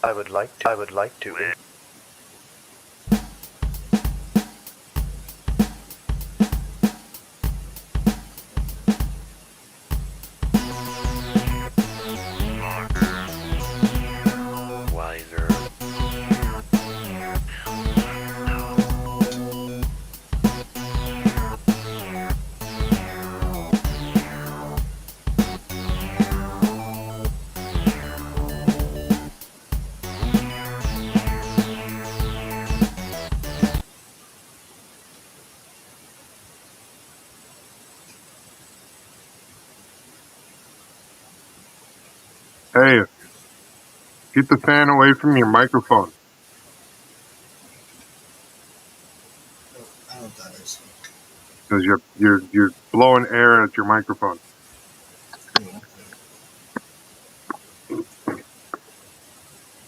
I would like to. Wiser. Hey, get the fan away from your microphone. I don't know what that is. Because you're blowing air at your microphone.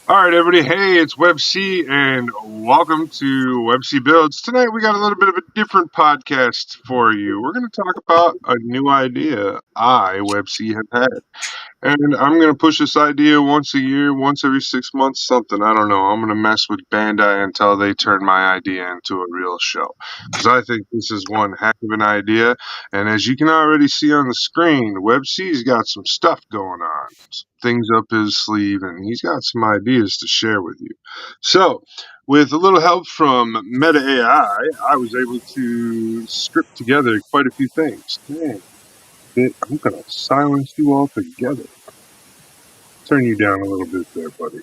All right, everybody. Hey, it's Web C, and welcome to Web C Builds. Tonight, we got a little bit of a different podcast for you. We're going to talk about a new idea Web C, have had. And I'm going to push this idea once a year, once every 6 months, something. I don't know. I'm going to mess with Bandai until they turn my idea into a real show. Because I think this is one heck of an idea. And as you can already see on the screen, Web C's got some stuff going on. Some things up his sleeve, and he's got some ideas to share with you. So, with a little help from Meta AI, I was able to script together quite a few things. Dang. I'm going to silence you all together. Turn you down a little bit there, buddy.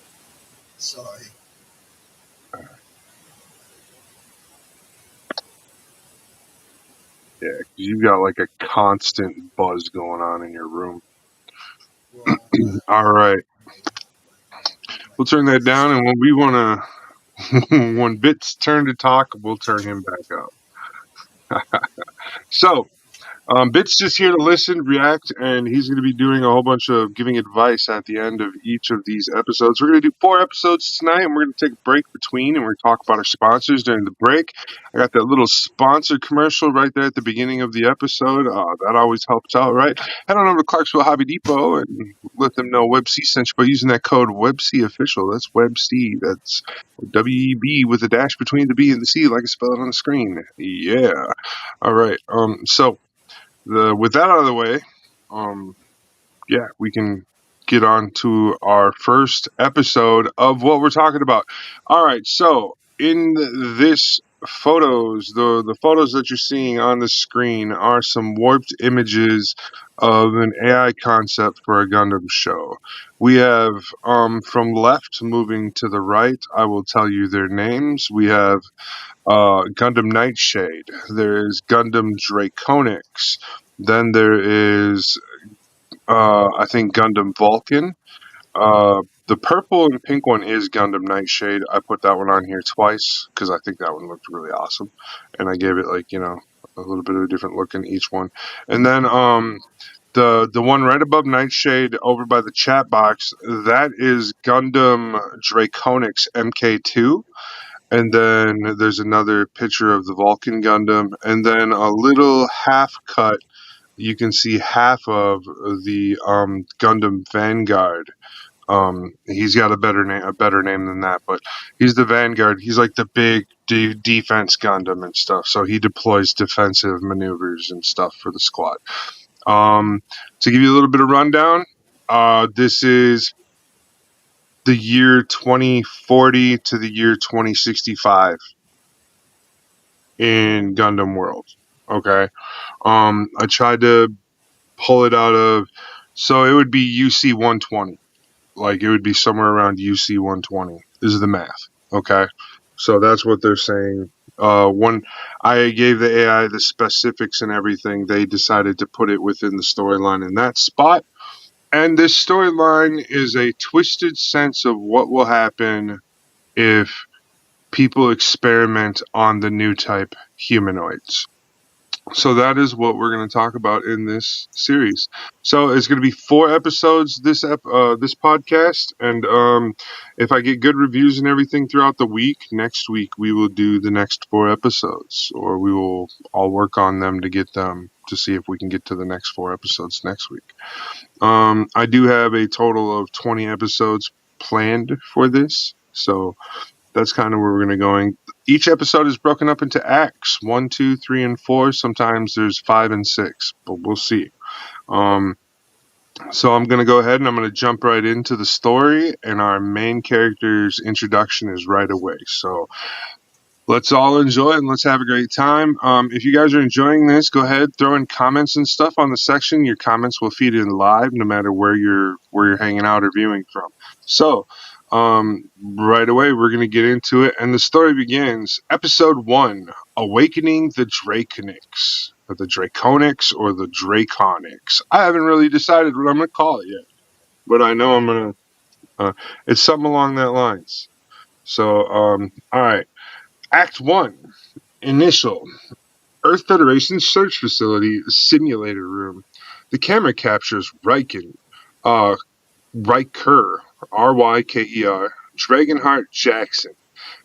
Sorry. Yeah, 'cause you've got like a constant buzz going on in your room. Well, All right. We'll turn that down, and when we want to, when Bit's turn to talk, we'll turn him back up. So, Bit's just here to listen, react, and he's going to be doing a whole bunch of giving advice at the end of each of these episodes. We're going to do 4 episodes tonight, and we're going to take a break between, and we're going to talk about our sponsors during the break. I got that little sponsor commercial right there at the beginning of the episode. That always helps out, right? Head on over to Clarksville Hobby Depot and let them know WebC sent you by using that code WebCOfficial. That's WebC. That's WEB with a dash between the B and the C, like I spell it on the screen. Yeah. All right. So, with that out of the way, we can get on to our first episode of what we're talking about. All right, so in this photos, the photos that you're seeing on the screen are some warped images of an AI concept for a Gundam show. We have from left moving to the right, I will tell you their names. We have Gundam Nightshade. There is Gundam Draconix. Then there is, I think, Gundam Vulcan. The purple and pink one is Gundam Nightshade. I put that one on here twice because I think that one looked really awesome. And I gave it, a little bit of a different look in each one. And then the one right above Nightshade over by the chat box, that is Gundam Draconix MK2. And then there's another picture of the Vulcan Gundam. And then a little half cut, you can see half of the Gundam Vanguard. He's got a better name than that, but he's the Vanguard. He's like the big defense Gundam and stuff. So he deploys defensive maneuvers and stuff for the squad. To give you a little bit of rundown, this is the year 2040 to the year 2065 in Gundam World. Okay. I tried to pull it out of, so it would be UC 120. Like it would be somewhere around UC 120 is the math. Okay. So that's what they're saying. When I gave the AI the specifics and everything, they decided to put it within the storyline in that spot. And this storyline is a twisted sense of what will happen if people experiment on the new type humanoids. So that is what we're going to talk about in this series. So it's going to be 4 episodes this podcast, and if I get good reviews and everything throughout the week, next week we will do the next 4 episodes, or we will all work on them to get them to see if we can get to the next 4 episodes next week. I do have a total of 20 episodes planned for this. So that's kind of where we're going to be going. Each episode is broken up into acts 1, 2, 3, and 4. Sometimes there's 5 and 6, but we'll see. So I'm going to go ahead and I'm going to jump right into the story, and our main character's introduction is right away. So let's all enjoy and let's have a great time. If you guys are enjoying this, go ahead, throw in comments and stuff on the section. Your comments will feed in live no matter where you're hanging out or viewing from. So right away, we're going to get into it, and the story begins. Episode 1, Awakening the Draconics. Or the Draconics or the Draconics. I haven't really decided what I'm going to call it yet, but I know I'm going to, it's something along that lines. So, all right. Act 1, Initial. Earth Federation Search Facility Simulator Room. The camera captures Ryker, R-Y-K-E-R, Dragonheart Jackson,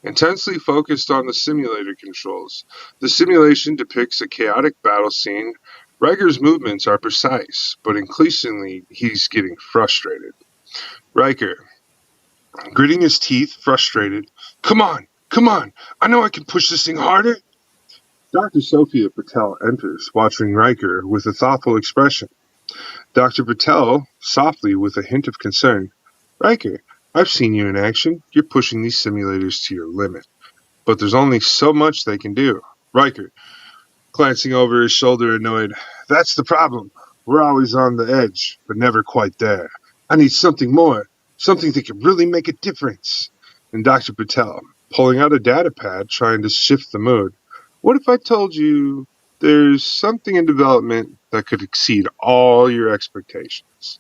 intensely focused on the simulator controls. The simulation depicts a chaotic battle scene. Ryker's movements are precise, but increasingly he's getting frustrated. Ryker, gritting his teeth, frustrated. Come on! I know I can push this thing harder! Dr. Sophia Patel enters, watching Ryker with a thoughtful expression. Dr. Patel, softly with a hint of concern. Ryker, I've seen you in action. You're pushing these simulators to your limit. But there's only so much they can do. Ryker, glancing over his shoulder, annoyed. That's the problem. We're always on the edge, but never quite there. I need something more. Something that can really make a difference. And Dr. Patel, pulling out a data pad, trying to shift the mood. What if I told you there's something in development that could exceed all your expectations?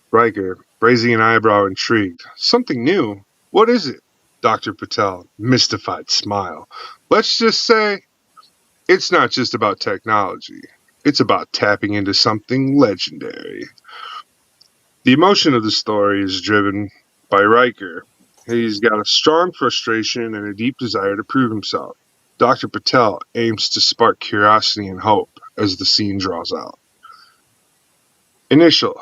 Ryker, raising an eyebrow, intrigued. Something new? What is it? Dr. Patel, mystified smile. Let's just say it's not just about technology. It's about tapping into something legendary. The emotion of the story is driven by Ryker. He's got a strong frustration and a deep desire to prove himself. Dr. Patel aims to spark curiosity and hope as the scene draws out. Initial.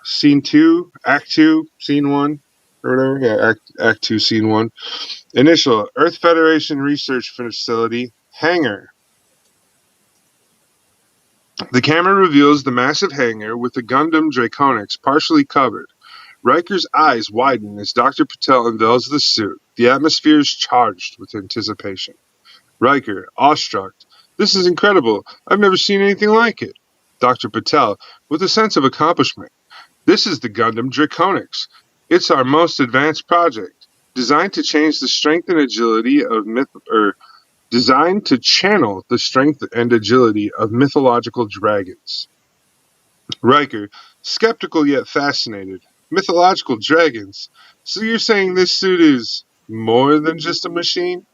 Scene 2, Act 2, Scene 1, or whatever. Yeah, Act 2, Scene 1. Initial. Earth Federation Research Facility, Hangar. The camera reveals the massive hangar with the Gundam Draconics partially covered. Ryker's eyes widen as Dr. Patel unveils the suit. The atmosphere is charged with anticipation. Ryker, awestruck. This is incredible. I've never seen anything like it. Dr. Patel, with a sense of accomplishment. This is the Gundam Draconics. It's our most advanced project, designed to change the strength and agility of designed to channel the strength and agility of mythological dragons. Ryker, skeptical yet fascinated. Mythological dragons? So you're saying this suit is more than just a machine?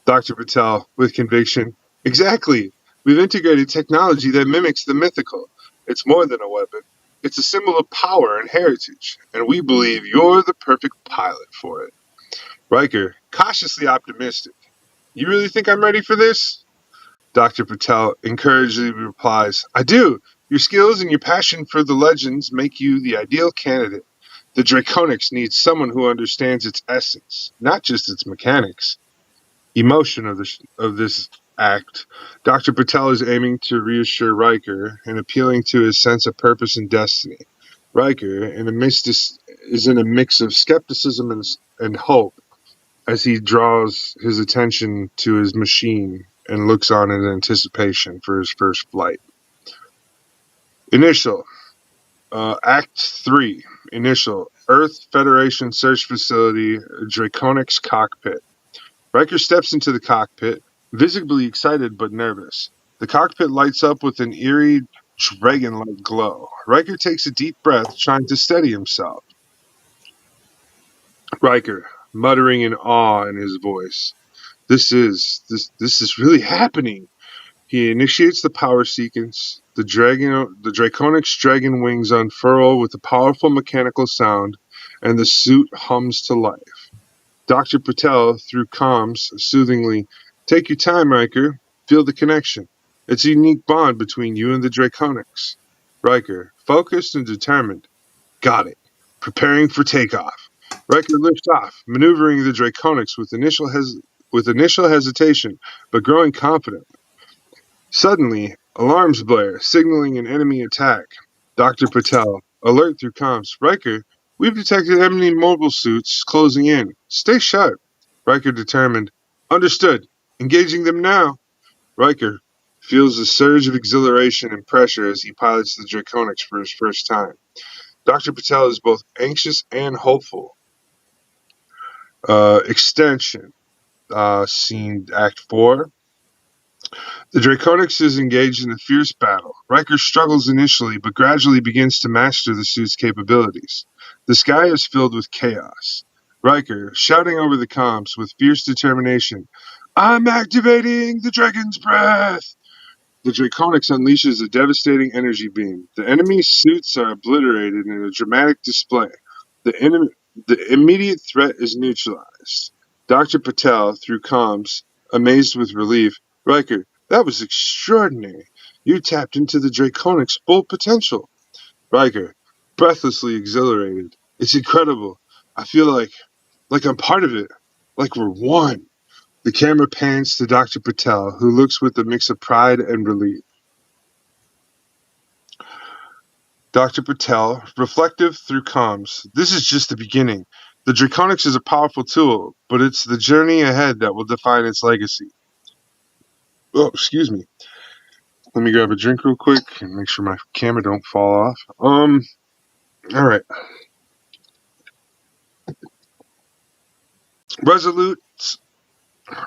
Dr. Patel, with conviction. Exactly. We've integrated technology that mimics the mythical. It's more than a weapon. It's a symbol of power and heritage, and we believe you're the perfect pilot for it. Ryker, cautiously optimistic. You really think I'm ready for this? Dr. Patel encouragingly replies, I do. Your skills and your passion for the legends make you the ideal candidate. The Draconics needs someone who understands its essence, not just its mechanics. Emotion of this act. Dr. Patel is aiming to reassure Ryker and appealing to his sense of purpose and destiny. Ryker, is in a mix of skepticism and hope as he draws his attention to his machine and looks on in anticipation for his first flight. Initial. Act 3. Initial. Earth Federation Search Facility, Draconics Cockpit. Ryker steps into the cockpit, visibly excited but nervous. The cockpit lights up with an eerie, dragon-like glow. Ryker takes a deep breath, trying to steady himself. Ryker, muttering in awe in his voice. This is really happening. He initiates the power sequence. The Draconic's dragon wings unfurl with a powerful mechanical sound, and the suit hums to life. Dr. Patel, through comms, soothingly, take your time, Ryker. Feel the connection. It's a unique bond between you and the Draconics. Ryker, focused and determined. Got it. Preparing for takeoff. Riker lifts off, maneuvering the Draconics with initial hesitation, but growing confident. Suddenly, alarms blare, signaling an enemy attack. Dr. Patel, alert through comms. Riker, we've detected enemy mobile suits closing in. Stay sharp. Riker determined. Understood. Engaging them now. Riker feels a surge of exhilaration and pressure as he pilots the Draconics for his first time. Dr. Patel is both anxious and hopeful. Extension. Scene Act 4. The Draconics is engaged in a fierce battle. Riker struggles initially, but gradually begins to master the suit's capabilities. The sky is filled with chaos. Riker, shouting over the comms with fierce determination, I'm activating the Dragon's Breath! The Draconics unleashes a devastating energy beam. The enemy's suits are obliterated in a dramatic display. The immediate threat is neutralized. Dr. Patel, through comms, amazed with relief, Riker, that was extraordinary. You tapped into the Draconics' full potential. Riker, breathlessly exhilarated. It's incredible. I feel like I'm part of it. Like we're one. The camera pans to Dr. Patel, who looks with a mix of pride and relief. Dr. Patel, reflective through comms. This is just the beginning. The Draconics is a powerful tool, but it's the journey ahead that will define its legacy. Oh, excuse me. Let me grab a drink real quick and make sure my camera don't fall off. All right.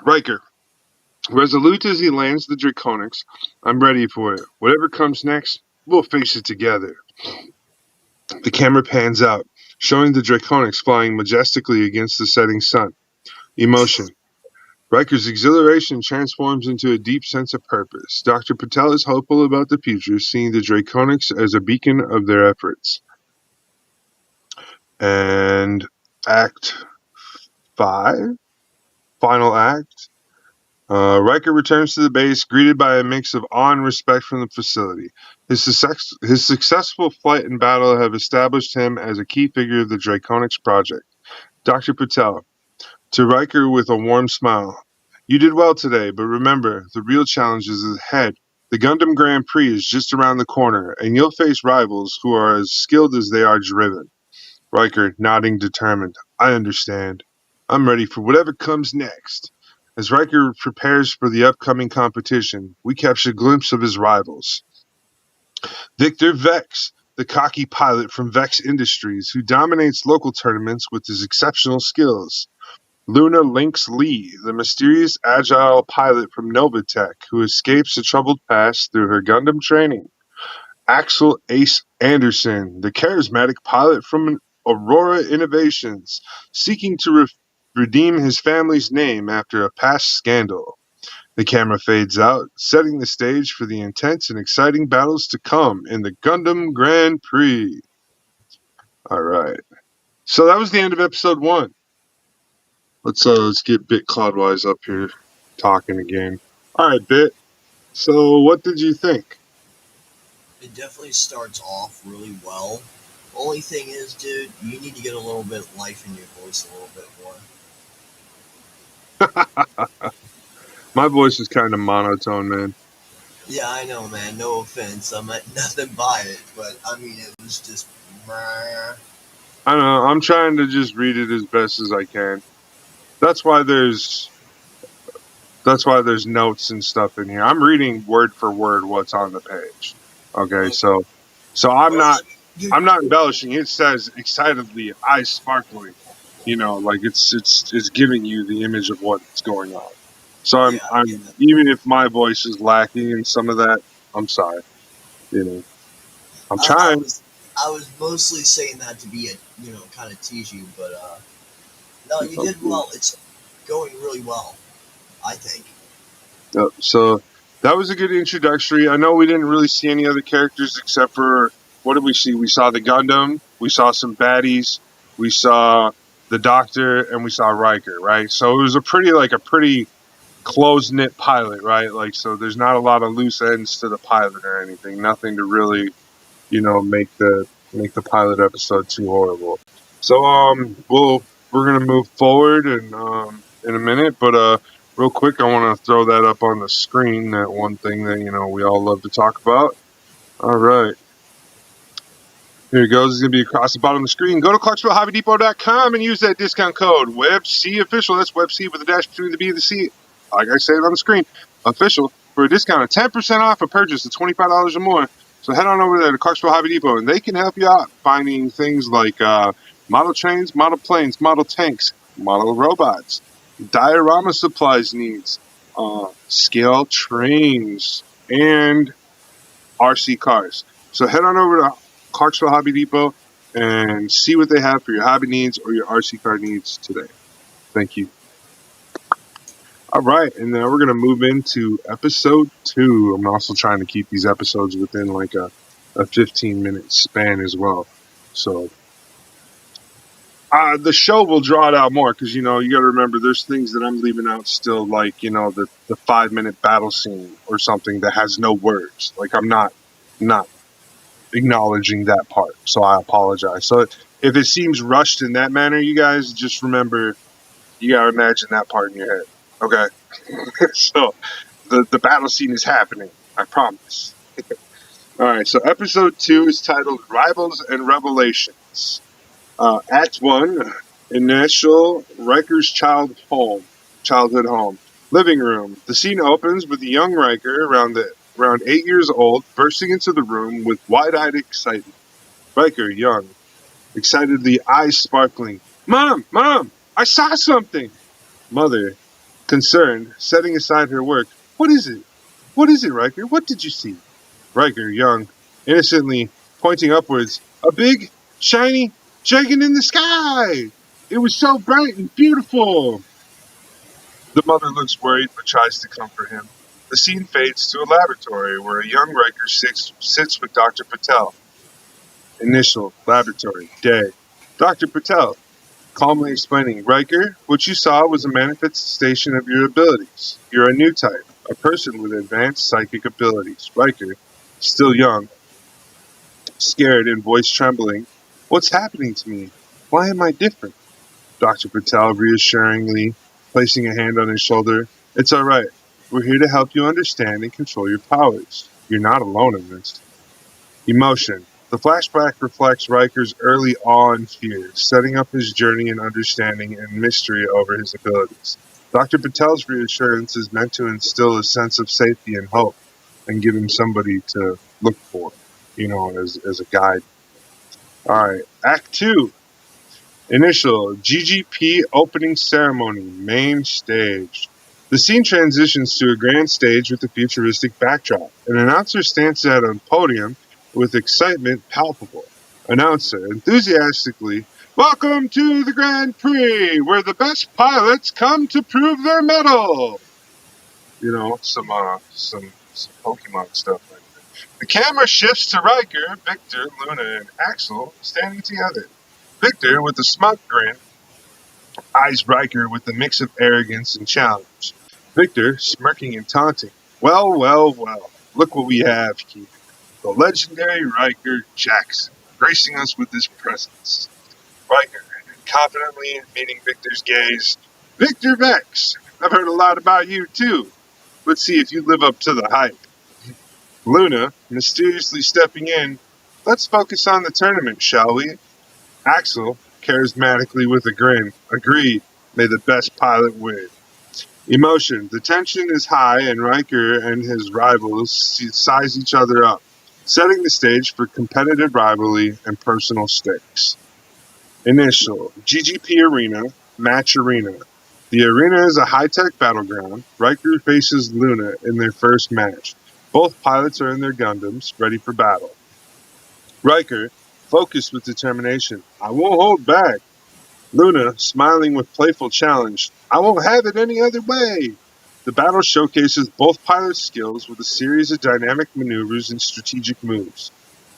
Riker. Resolute as he lands the Draconics. I'm ready for it. Whatever comes next, we'll face it together. The camera pans out, showing the Draconics flying majestically against the setting sun. Emotion. Riker's exhilaration transforms into a deep sense of purpose. Dr. Patel is hopeful about the future, seeing the Draconics as a beacon of their efforts. And Act 5, final act. Riker returns to the base, greeted by a mix of awe and respect from the facility. His successful flight and battle have established him as a key figure of the Draconics project. Dr. Patel, to Riker with a warm smile. You did well today, but remember, the real challenge is ahead. The Gundam Grand Prix is just around the corner, and you'll face rivals who are as skilled as they are driven. Riker, nodding determined. I understand. I'm ready for whatever comes next. As Riker prepares for the upcoming competition, we catch a glimpse of his rivals. Victor Vex, the cocky pilot from Vex Industries, who dominates local tournaments with his exceptional skills. Luna Lynx Lee, the mysterious agile pilot from Novatech, who escapes a troubled past through her Gundam training. Axel Ace Anderson, the charismatic pilot from Aurora Innovations, seeking to redeem his family's name after a past scandal. The camera fades out, setting the stage for the intense and exciting battles to come in the Gundam Grand Prix. All right. So that was the end of episode 1. Let's get Bit Cloudwize up here talking again. All right, Bit. So what did you think? It definitely starts off really well. Only thing is, dude, you need to get a little bit of life in your voice a little bit more. My voice is kind of monotone, man. Yeah, I know, man. No offense. I meant nothing by it, but I mean, it was just. I don't know. I'm trying to just read it as best as I can. That's why there's notes and stuff in here. I'm reading word for word what's on the page. Okay, so I'm not embellishing. It says excitedly, eyes sparkling. You know, like it's giving you the image of what's going on. So I'm even if my voice is lacking in some of that, I'm sorry. You know, I'm trying. I was mostly saying that to be kind of tease you, but no, you did well. It's going really well, I think. So that was a good introductory. I know we didn't really see any other characters except for, what did we see? We saw the Gundam, we saw some baddies, we saw the Doctor, and we saw Riker, right? So it was a pretty close-knit pilot, right? Like, so there's not a lot of loose ends to the pilot or anything. Nothing to really, make the pilot episode too horrible. So we're gonna move forward and in a minute, but real quick, I want to throw that up on the screen. That one thing that we all love to talk about. All right. Here it goes. It's going to be across the bottom of the screen. Go to ClarksvilleHobbyDepot.com and use that discount code WebCOfficial. That's WebC with a dash between the B and the C. Like I said on the screen, official, for a discount of 10% off a purchase of $25 or more. So head on over there to Clarksville Hobby Depot, and they can help you out finding things like model trains, model planes, model tanks, model robots, diorama supplies needs, scale trains, and RC cars. So head on over to Clarksville Hobby Depot and see what they have for your hobby needs or your RC car needs today. Thank you. All right, and now we're going to move into episode 2. I'm also trying to keep these episodes within like a 15-minute span as well. So the show will draw it out more because, you got to remember there's things that I'm leaving out still, like, the 5-minute battle scene or something that has no words. Like, I'm not acknowledging that part, so I apologize. So if it seems rushed in that manner, you guys just remember you gotta imagine that part in your head. Okay. So the battle scene is happening, I promise. All right, so episode 2 is titled Rivals and Revelations. Act 1, initial Riker's childhood home. Living room. The scene opens with a young Riker around 8 years old, bursting into the room with wide-eyed excitement. Riker, young, excitedly, eyes sparkling. Mom! I saw something! Mother, concerned, setting aside her work. What is it? What is it, Riker? What did you see? Riker, young, innocently, pointing upwards. A big, shiny dragon in the sky! It was so bright and beautiful! The mother looks worried but tries to comfort him. The scene fades to a laboratory where a young Riker sits with Dr. Patel. Initial, laboratory, day. Dr. Patel, calmly explaining, Riker, what you saw was a manifestation of your abilities. You're a new type, a person with advanced psychic abilities. Riker, still young, scared and voice trembling. What's happening to me? Why am I different? Dr. Patel reassuringly placing a hand on his shoulder. It's all right. We're here to help you understand and control your powers. You're not alone in this. Emotion. The flashback reflects Riker's early awe and fear, setting up his journey in understanding and mystery over his abilities. Dr. Patel's reassurance is meant to instill a sense of safety and hope and give him somebody to look for, as a guide. All right, Act 2. Initial GGP opening ceremony, main stage. The scene transitions to a grand stage with a futuristic backdrop. An announcer stands at a podium with excitement palpable. Announcer enthusiastically, welcome to the Grand Prix, where the best pilots come to prove their mettle. Some Pokemon stuff like that. The camera shifts to Riker, Victor, Luna, and Axel standing together. Victor, with a smug grin, eyes Riker with a mix of arrogance and challenge. Victor, smirking and taunting. Well, look what we have here. The legendary Riker Jackson, gracing us with his presence. Riker, confidently meeting Victor's gaze. Victor Vex, I've heard a lot about you too. Let's see if you live up to the hype. Luna, mysteriously stepping in. Let's focus on the tournament, shall we? Axel, charismatically with a grin. Agreed. May the best pilot win. Emotion. The tension is high and Riker and his rivals size each other up, setting the stage for competitive rivalry and personal stakes. Initial. GGP Arena, Match Arena. The arena is a high-tech battleground. Riker faces Luna in their first match. Both pilots are in their Gundams, ready for battle. Riker, focused with determination. I won't hold back. Luna, smiling with playful challenge. I won't have it any other way. The battle showcases both pilots' skills with a series of dynamic maneuvers and strategic moves.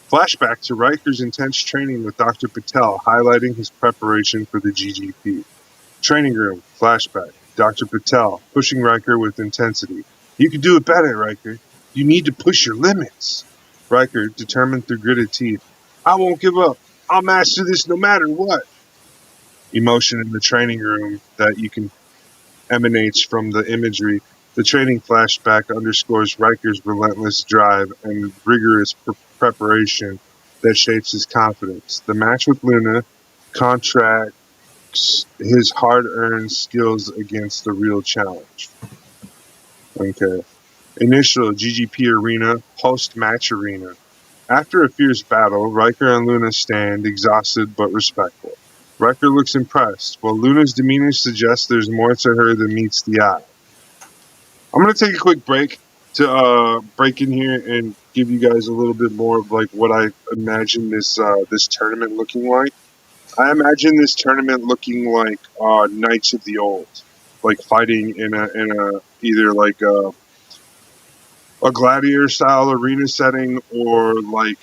Flashback to Riker's intense training with Dr. Patel, highlighting his preparation for the GGP. Training room, flashback. Dr. Patel, pushing Riker with intensity. You can do it better, Riker. You need to push your limits. Riker, determined through gritted teeth. I won't give up. I'll master this no matter what. emotion in the training room that you can emanates from the imagery. The training flashback underscores Riker's relentless drive and rigorous preparation that shapes his confidence. The match with Luna contracts his hard-earned skills against the real challenge. Okay. Initial GGP arena, post-match arena. After a fierce battle, Riker and Luna stand exhausted but respectful. Riker looks impressed, while Luna's demeanor suggests there's more to her than meets the eye. I'm gonna take a quick break to break in here and give you guys a little bit more of like what I imagine this tournament looking like. I imagine this tournament looking like Knights of the Old, like fighting in a either like a gladiator style arena setting or like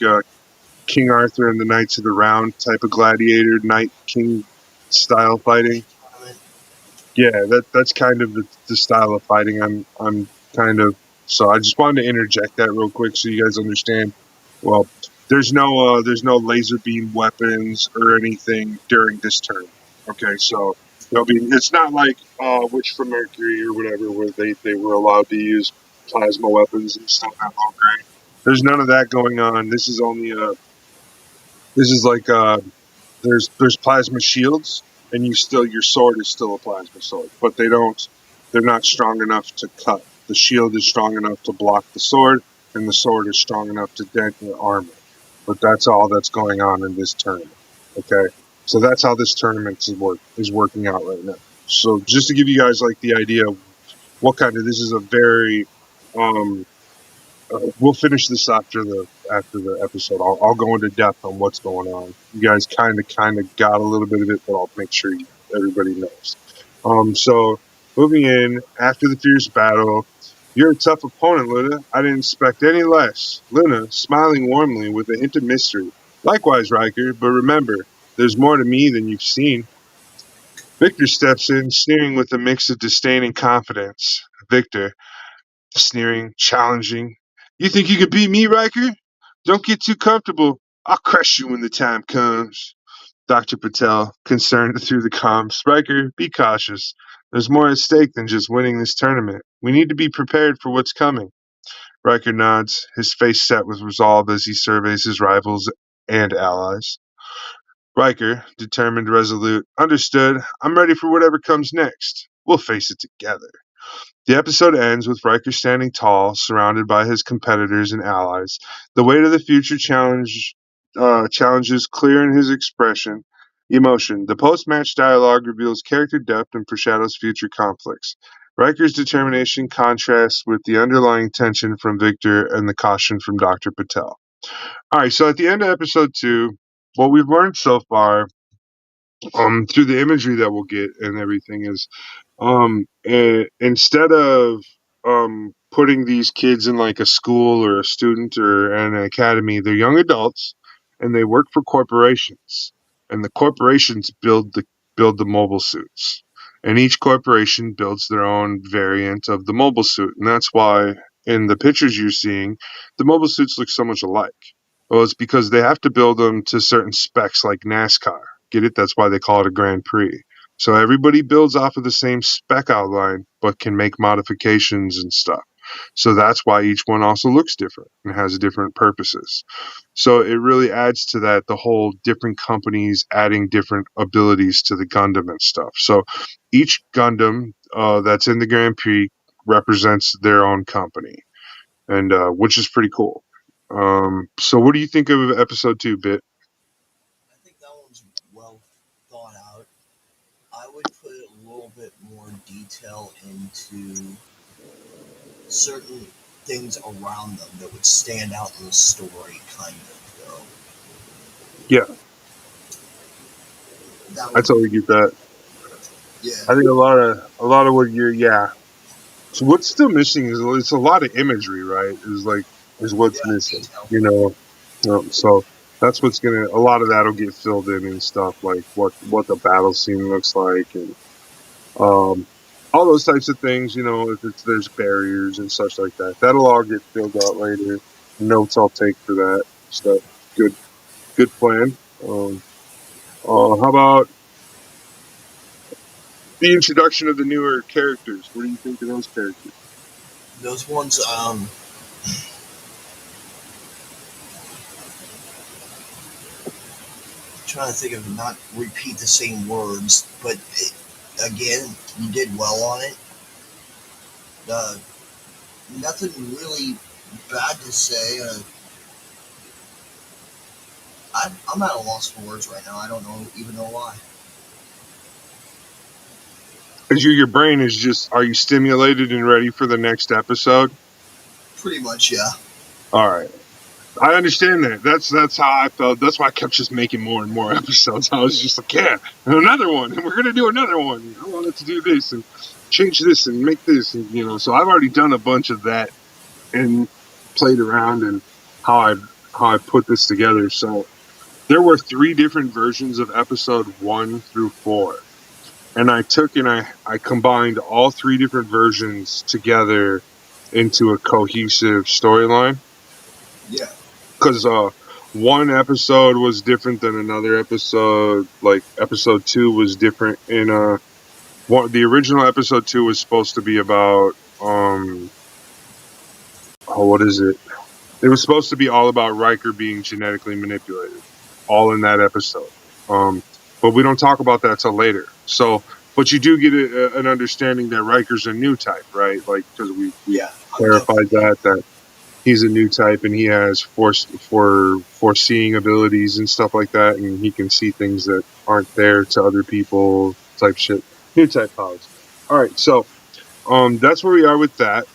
King Arthur and the Knights of the Round type of gladiator knight king style fighting. Tournament. Yeah, that's kind of the style of fighting I'm kind of. So I just wanted to interject that real quick so you guys understand. Well, there's no laser beam weapons or anything during this turn. Okay, so it's not like Witch from Mercury or whatever where they were allowed to use plasma weapons and stuff at low grade. There's none of that going on. This is only this is like there's plasma shields, and your sword is still a plasma sword, but they're not strong enough to cut. The shield is strong enough to block the sword, and the sword is strong enough to dent your armor. But that's all that's going on in this tournament. Okay, so that's how this tournament is working out right now. So just to give you guys like the idea of what kind of this is a very we'll finish this after the episode. I'll go into depth on what's going on. You guys kind of got a little bit of it, but I'll make sure everybody knows. So moving in after the fierce battle, you're a tough opponent, Luna. I didn't expect any less. Luna, smiling warmly with a hint of mystery. Likewise, Riker, but remember, there's more to me than you've seen. Victor steps in, sneering with a mix of disdain and confidence. Victor, sneering, challenging. You think you can beat me, Riker? Don't get too comfortable. I'll crush you when the time comes. Dr. Patel, concerned through the comms. Riker, be cautious. There's more at stake than just winning this tournament. We need to be prepared for what's coming. Riker nods, his face set with resolve as he surveys his rivals and allies. Riker, determined, resolute. Understood. I'm ready for whatever comes next. We'll face it together. The episode ends with Riker standing tall, surrounded by his competitors and allies. The weight of the future challenges clear in his emotion. The post-match dialogue reveals character depth and foreshadows future conflicts. Riker's determination contrasts with the underlying tension from Victor and the caution from Dr. Patel. All right, so at the end of episode 2, what we've learned so far, through the imagery that we'll get and everything, is instead of putting these kids in like a school or a student or an academy, they're young adults and they work for corporations, and the corporations build the mobile suits, and each corporation builds their own variant of the mobile suit, and that's why in the pictures you're seeing, the mobile suits look so much alike. Well, it's because they have to build them to certain specs like NASCAR. Get it? That's why they call it a Grand Prix. So everybody builds off of the same spec outline, but can make modifications and stuff. So that's why each one also looks different and has different purposes. So it really adds to that, the whole different companies adding different abilities to the Gundam and stuff. So each Gundam that's in the Grand Prix represents their own company, and which is pretty cool. So what do you think of episode 2, Bit? I think that one's well thought out. I would put a little bit more detail into certain things around them that would stand out in the story, kind of, though. Yeah, That I would, totally get that. yeah, I think a lot of what you're. So what's still missing is it's a lot of imagery, right? Is what's yeah, missing, detail. you know. So that's what's gonna. A lot of that'll get filled in and stuff, like what the battle scene looks like, and um, all those types of things. You know, if there's barriers and such like that, that'll all get filled out later. Notes I'll take for that. So good plan. How about the introduction of the newer characters. What do you think of those characters? Those ones, trying to think of not repeat the same words, but again, you did well on it. Nothing really bad to say. I'm at a loss for words right now. I don't even know why. Because your brain is just, are you stimulated and ready for the next episode? Pretty much, yeah. All right. I understand that. That's how I felt. That's why I kept just making more and more episodes. I was just like, yeah, another one, and we're gonna do another one. I wanted to do this and change this and make this, and So I've already done a bunch of that and played around and how I put this together. So there were 3 different versions of episode 1 through 4, and I took and I combined all 3 different versions together into a cohesive storyline. Yeah. Because one episode was different than another episode. Like episode 2 was different in the original episode 2 was supposed to be about what is it? It was supposed to be all about Riker being genetically manipulated, all in that episode. But we don't talk about that till later. So, but you do get an understanding that Riker's a new type, right? Like because we clarified that he's a new type and he has foreseeing abilities and stuff like that, and he can see things that aren't there to other people, type shit. New type powers. All right, so that's where we are with that.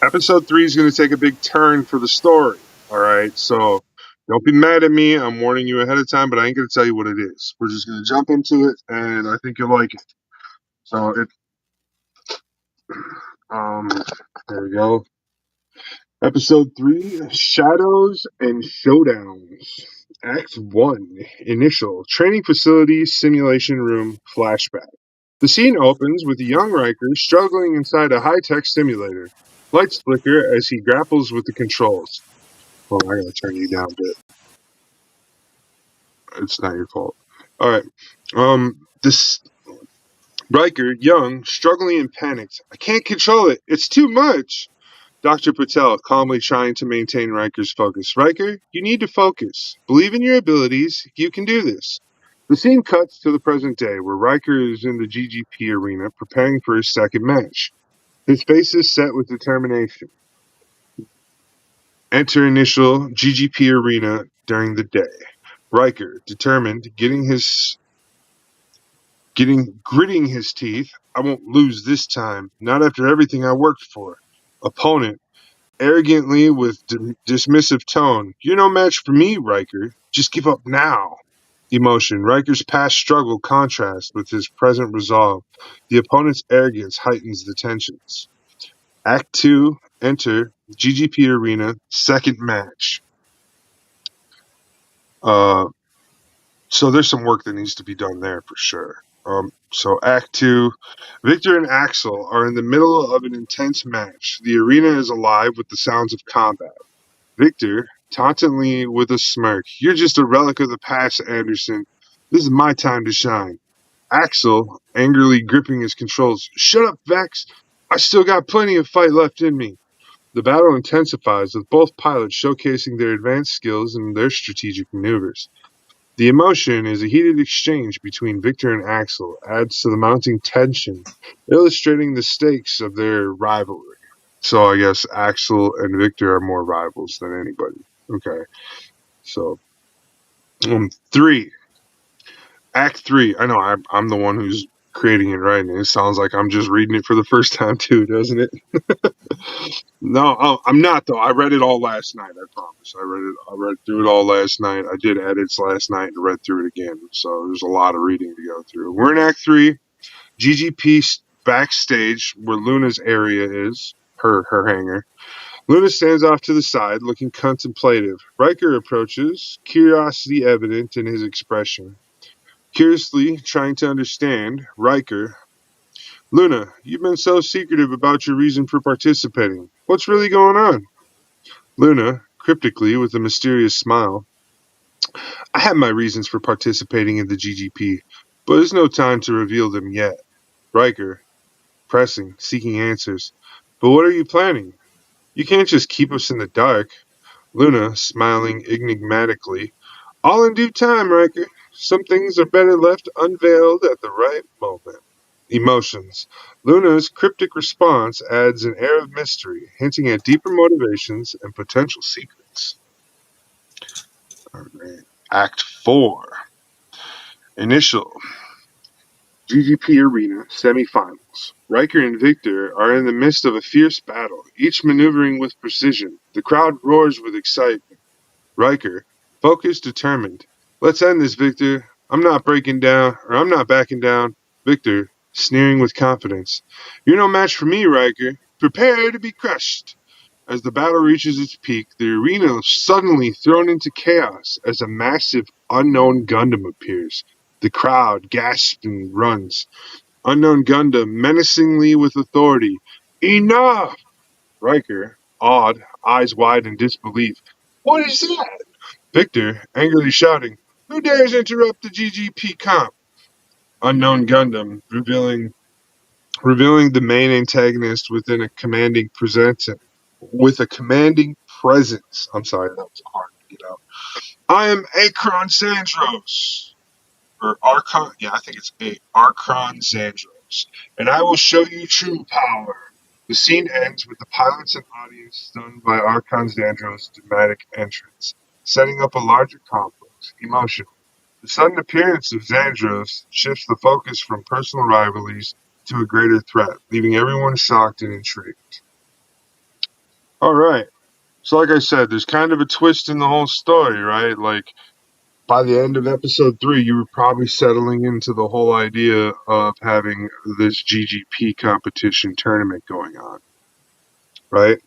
Episode 3 is going to take a big turn for the story. All right, so don't be mad at me. I'm warning you ahead of time, but I ain't going to tell you what it is. We're just going to jump into it, and I think you'll like it. So there we go. Episode 3, Shadows and Showdowns. Act 1, Initial, Training Facility Simulation Room Flashback. The scene opens with a young Riker struggling inside a high-tech simulator. Lights flicker as he grapples with the controls. Oh, I gotta turn you down a bit. It's not your fault. Alright. This Riker, young, struggling and panicked. I can't control it. It's too much. Dr. Patel, calmly trying to maintain Riker's focus. Riker, you need to focus. Believe in your abilities. You can do this. The scene cuts to the present day, where Riker is in the GGP arena preparing for his second match. His face is set with determination. Enter initial GGP arena during the day. Riker, determined, gritting his teeth. I won't lose this time, not after everything I worked for. Opponent, arrogantly with dismissive tone. You're no match for me, Riker. Just give up now. Emotion. Riker's past struggle contrasts with his present resolve. The opponent's arrogance heightens the tensions. Act 2, enter GGP Arena, second match. So there's some work that needs to be done there for sure. So Act 2, Victor and Axel are in the middle of an intense match. The arena is alive with the sounds of combat. Victor, tauntingly with a smirk. You're just a relic of the past, Anderson. This is my time to shine. Axel, angrily gripping his controls. Shut up, Vex. I still got plenty of fight left in me. The battle intensifies, with both pilots showcasing their advanced skills and their strategic maneuvers. The emotion is a heated exchange between Victor and Axel, adds to the mounting tension, illustrating the stakes of their rivalry. So I guess Axel and Victor are more rivals than anybody. Okay. So 3. Act 3. I know I'm the one who's creating it right, and it sounds like I'm just reading it for the first time too, doesn't it? No, I'm not though. I read it all last night. I promise. I read through it all last night. I did edits last night and read through it again. So there's a lot of reading to go through. We're in Act 3. GGP backstage, where Luna's area is, her hangar. Luna stands off to the side, looking contemplative. Riker approaches, curiosity evident in his expression. Curiously trying to understand, Riker. Luna, you've been so secretive about your reason for participating. What's really going on? Luna, cryptically, with a mysterious smile. I have my reasons for participating in the GGP. But it's no time to reveal them yet. Riker, pressing, seeking answers. But what are you planning? You can't just keep us in the dark. Luna, smiling enigmatically. All in due time, Riker. Some things are better left unveiled at the right moment. Emotions. Luna's cryptic response adds an air of mystery, hinting at deeper motivations and potential secrets. All right. Act 4. Initial. GGP Arena semifinals. Riker and Victor are in the midst of a fierce battle, each maneuvering with precision. The crowd roars with excitement. Riker, focused, determined. Let's end this, Victor. I'm not backing down. Victor, sneering with confidence. You're no match for me, Riker. Prepare to be crushed. As the battle reaches its peak, the arena is suddenly thrown into chaos as a massive unknown Gundam appears. The crowd gasps and runs. Unknown Gundam menacingly with authority. Enough! Riker, awed, eyes wide in disbelief. What is that? Victor, angrily shouting, Who dares interrupt the GGP comp? Unknown Gundam, revealing the main antagonist with a commanding presence. I'm sorry, that was hard to get out. I am Akron Sandros. Or Archon, yeah, I think it's Archon Sandros. And I will show you true power. The scene ends with the pilots and audience stunned by Archon Sandros' dramatic entrance, setting up a larger conflict. Emotion. The sudden appearance of Xandros shifts the focus from personal rivalries to a greater threat, leaving everyone shocked and intrigued. All right. So, like I said, there's kind of a twist in the whole story, right? Like, by the end of episode 3, you were probably settling into the whole idea of having this GGP competition tournament going on, right?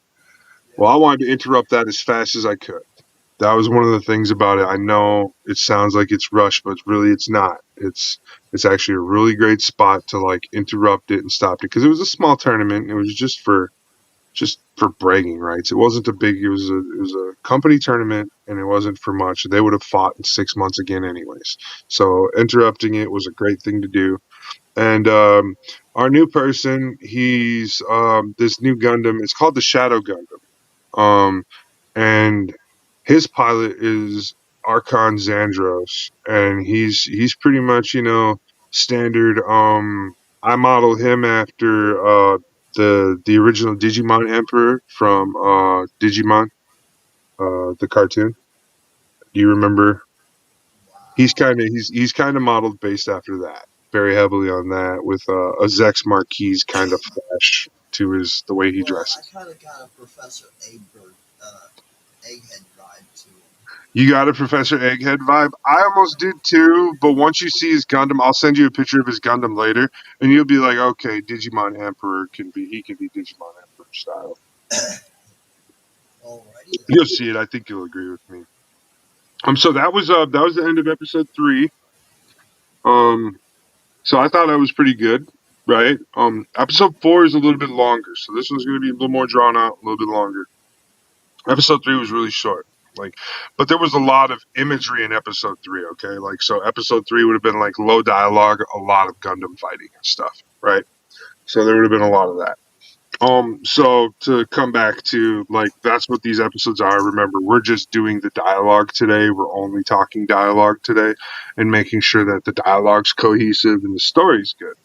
Well, I wanted to interrupt that as fast as I could. That was one of the things about it. I know it sounds like it's rushed, but really it's not. It's actually a really great spot to like interrupt it and stop it because it was a small tournament. It was just for bragging rights. It wasn't a big. It was a company tournament, and it wasn't for much. They would have fought in 6 months again, anyways. So interrupting it was a great thing to do. And our new person, he's this new Gundam. It's called the Shadow Gundam. Um, and his pilot is Archon Xandros, and he's pretty much standard. I model him after the original Digimon Emperor from Digimon, the cartoon. Do you remember? Wow. He's kind of modeled based after that, very heavily on that, with a Zex Marquis kind of flash to the way he Well, I dresses. kind of got a Professor Egghead vibe to him. You got a Professor Egghead vibe. I almost did too, but once you see his Gundam, I'll send you a picture of his Gundam later, and you'll be like, okay, Digimon Emperor can be Digimon Emperor style. Alrighty then. You'll see it. I think you'll agree with me. So that was the end of episode 3. So I thought that was pretty good, right? Episode 4 is a little bit longer, so this one's going to be a little more drawn out, a little bit longer. Episode 3 was really short, but there was a lot of imagery in episode 3. Okay, so episode 3 would have been like low dialogue, a lot of Gundam fighting and stuff, right? So there would have been a lot of that. So to come back to that's what these episodes are. Remember, we're just doing the dialogue today. We're only talking dialogue today, and making sure that the dialogue's cohesive and the story's good.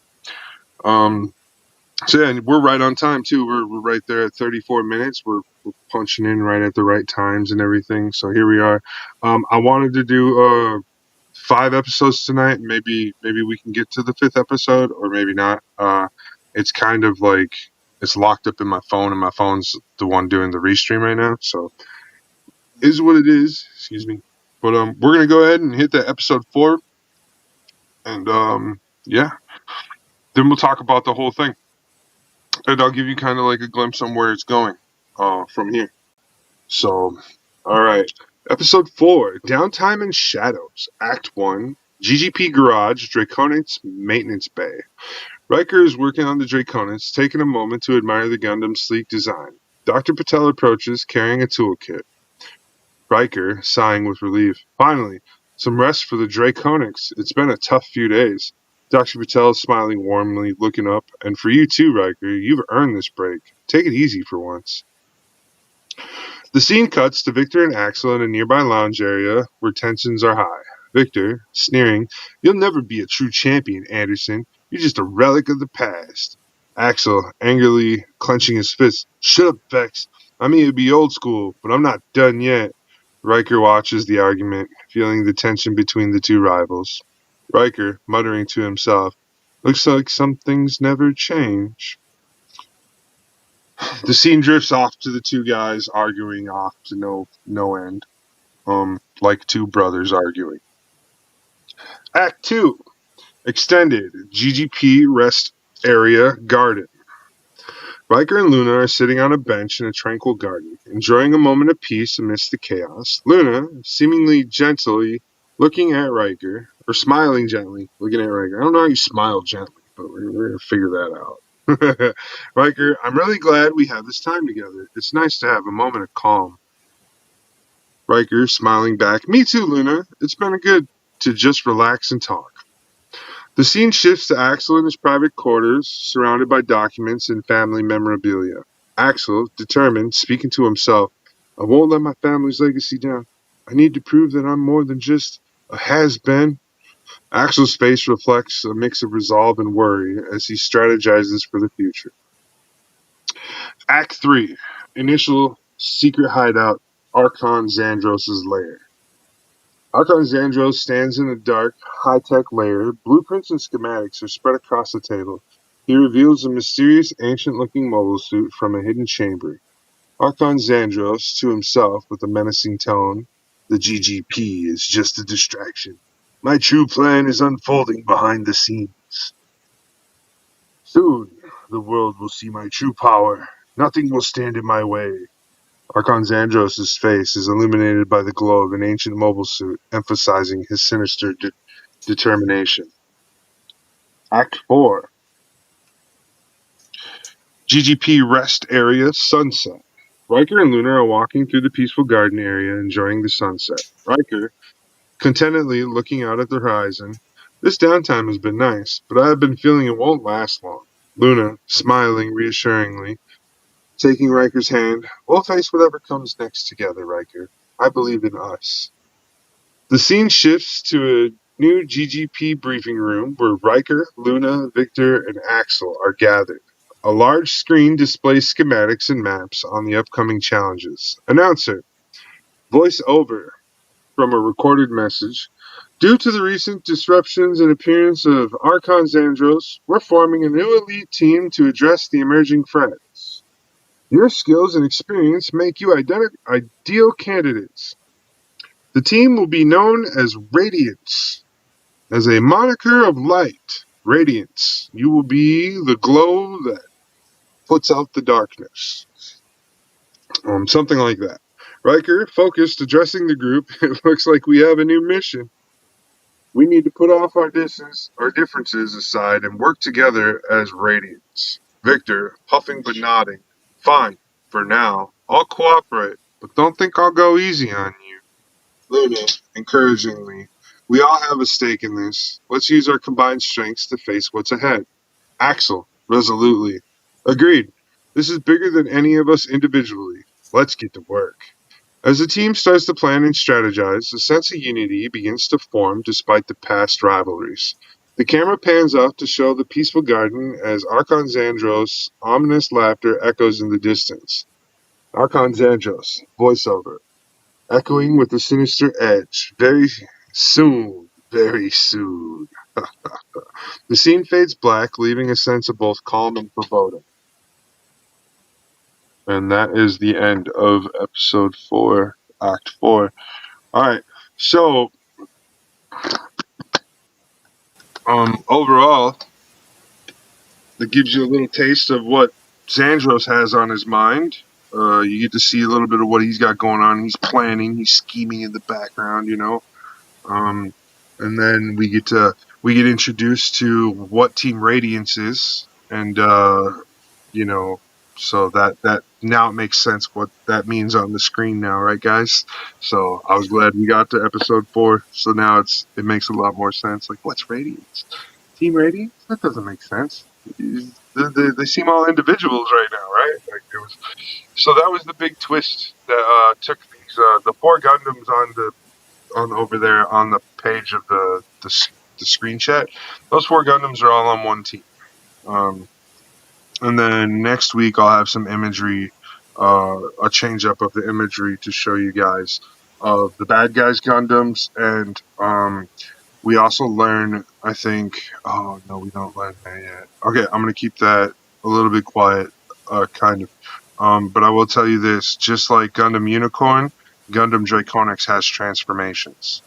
So yeah, and we're right on time too. We're right there at 34 minutes. We're punching in right at the right times and everything. So here we are. I wanted to do 5 episodes tonight. Maybe we can get to the 5th episode, or maybe not. It's kind of like it's locked up in my phone, and my phone's the one doing the restream right now. So is what it is. Excuse me. But we're gonna go ahead and hit that episode 4, and yeah, then we'll talk about the whole thing. And I'll give you kind of like a glimpse on where it's going from here. So, all right. Episode 4, Downtime and Shadows. Act 1, GGP Garage, Draconix Maintenance Bay. Riker is working on the Draconix, taking a moment to admire the Gundam's sleek design. Dr. Patel approaches, carrying a toolkit. Riker, sighing with relief. Finally, some rest for the Draconix. It's been a tough few days. Dr. Patel is smiling warmly, looking up. And for you too, Riker. You've earned this break. Take it easy for once. The scene cuts to Victor and Axel in a nearby lounge area where tensions are high. Victor, sneering, "You'll never be a true champion, Anderson. You're just a relic of the past." Axel, angrily clenching his fist, "Shut up, Vex. I mean to be old school, but I'm not done yet." Riker watches the argument, feeling the tension between the two rivals. Riker, muttering to himself, "Looks like some things never change." The scene drifts off to the two guys arguing off to no end. Like two brothers arguing. Act 2. Extended GGP Rest Area Garden. Riker and Luna are sitting on a bench in a tranquil garden, enjoying a moment of peace amidst the chaos. Luna, seemingly gently looking at Riker, or smiling gently, looking at Riker. I don't know how you smile gently, but we're going to figure that out. Riker, "I'm really glad we have this time together. It's nice to have a moment of calm." Riker, smiling back, "Me too, Luna. It's been good to just relax and talk." The scene shifts to Axel in his private quarters, surrounded by documents and family memorabilia. Axel, determined, speaking to himself, "I won't let my family's legacy down. I need to prove that I'm more than just a has-been." Axel's face reflects a mix of resolve and worry as he strategizes for the future. Act 3. Initial secret hideout, Archon Xandros' lair. Archon Xandros stands in a dark, high-tech lair. Blueprints and schematics are spread across the table. He reveals a mysterious, ancient-looking mobile suit from a hidden chamber. Archon Xandros, to himself with a menacing tone, "The GGP is just a distraction. My true plan is unfolding behind the scenes. Soon, the world will see my true power. Nothing will stand in my way." Archon Xandros' face is illuminated by the glow of an ancient mobile suit, emphasizing his sinister determination. Act 4. GGP Rest Area Sunset. Riker and Luna are walking through the peaceful garden area, enjoying the sunset. Riker, contentedly looking out at the horizon. "This downtime has been nice, but I have been feeling it won't last long." Luna, smiling reassuringly, taking Riker's hand. "We'll face whatever comes next together, Riker. I believe in us." The scene shifts to a new GGP briefing room where Riker, Luna, Victor, and Axel are gathered. A large screen displays schematics and maps on the upcoming challenges. Announcer. Voice over from a recorded message. "Due to the recent disruptions and appearance of Archon Xandros, we're forming a new elite team to address the emerging threats. Your skills and experience make you ideal candidates. The team will be known as Radiance. As a moniker of light, Radiance, you will be the glow that puts out the darkness." Something like that. Riker, focused, addressing the group. "It looks like we have a new mission. We need to put off our differences aside and work together as Radiance." Victor, puffing but nodding. "Fine, for now. I'll cooperate, but don't think I'll go easy on you." Luna, encouragingly, "We all have a stake in this. Let's use our combined strengths to face what's ahead." Axel, resolutely, "Agreed. This is bigger than any of us individually. Let's get to work." As the team starts to plan and strategize, a sense of unity begins to form despite the past rivalries. The camera pans up to show the peaceful garden as Archon Xandros' ominous laughter echoes in the distance. Archon Xandros, voiceover, echoing with a sinister edge. "Very soon, very soon." The scene fades black, leaving a sense of both calm and foreboding. And that is the end of episode 4, act 4. All right. So, overall, that gives you a little taste of what Xandros has on his mind. You get to see a little bit of what he's got going on. He's planning, he's scheming in the background, you know. And then we get introduced to what Team Radiance is, and you know, so that now it makes sense what that means on the screen now, right, guys? So I was glad we got to episode 4. So now it makes a lot more sense. Like, what's Radiance? team ratings? That doesn't make sense. They seem all individuals right now, right? Like it was. So that was the big twist that took these the 4 Gundams on over there on the page of the screen chat. Those 4 Gundams are all on one team. Um, and then next week I'll have some imagery, a change up of the imagery to show you guys of the bad guys Gundams, and we also learn, I think. Oh no, we don't learn that yet. Okay, I'm gonna keep that a little bit quiet, kind of. But I will tell you this: just like Gundam Unicorn, Gundam Draconix has transformations.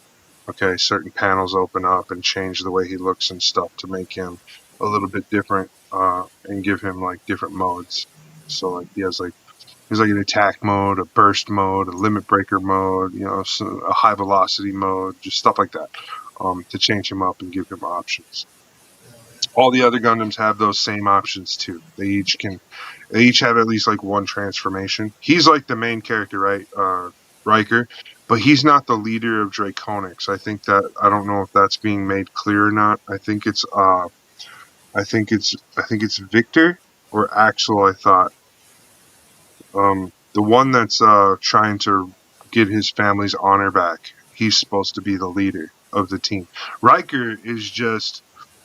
Okay, certain panels open up and change the way he looks and stuff to make him a little bit different, and give him like different modes. So like he's like an attack mode, a burst mode, a limit breaker mode, a high velocity mode, just stuff like that, to change him up and give him options. All the other Gundams have those same options too. They each have at least like one transformation. He's like the main character, right? Riker, but he's not the leader of Draconix. I don't know if that's being made clear or not. I think it's Victor or Axel. I thought the one that's trying to get his family's honor back. He's supposed to be the leader of the team. Riker is just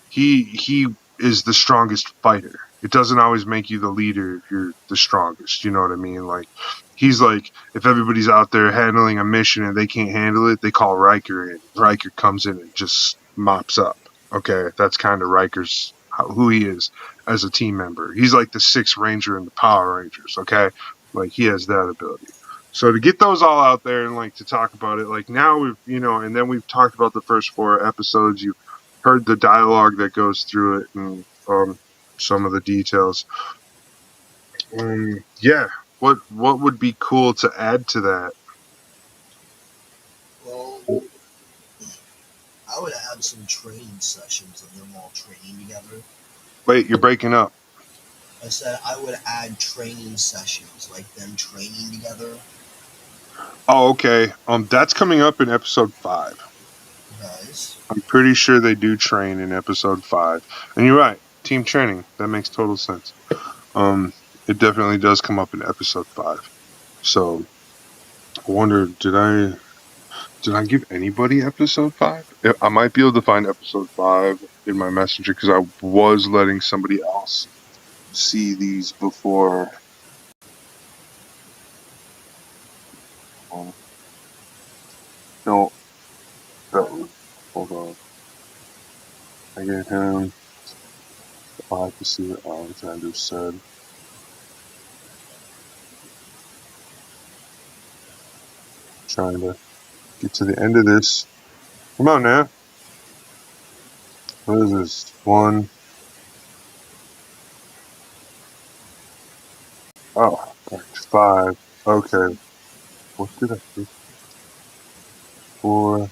he is the strongest fighter. It doesn't always make you the leader if you're the strongest. You know what I mean? Like he's like if everybody's out there handling a mission and they can't handle it, they call Riker in. Riker comes in and just mops up. Okay, that's kind of Riker's who he is as a team member. He's like the Sixth Ranger in the Power Rangers. Okay, like he has that ability. So to get those all out there and like to talk about it, like now we've and then we've talked about the first 4 episodes. You've heard the dialogue that goes through it and some of the details. Yeah, what would be cool to add to that? Well, I would add some training sessions of them all training together. Wait, you're breaking up. I said I would add training sessions, like them training together. Oh, okay. That's coming up in episode 5. Guys, I'm pretty sure they do train in episode 5. And you're right, team training. That makes total sense. It definitely does come up in episode 5. So I wonder, did I give anybody episode 5? I might be able to find episode 5 in my messenger because I was letting somebody else see these before. No, hold on. I gave him 5 to see what Alexander said. Trying to get to the end of this. Come on now. What is this? 1. Oh, 5. Okay. What did I do? 4.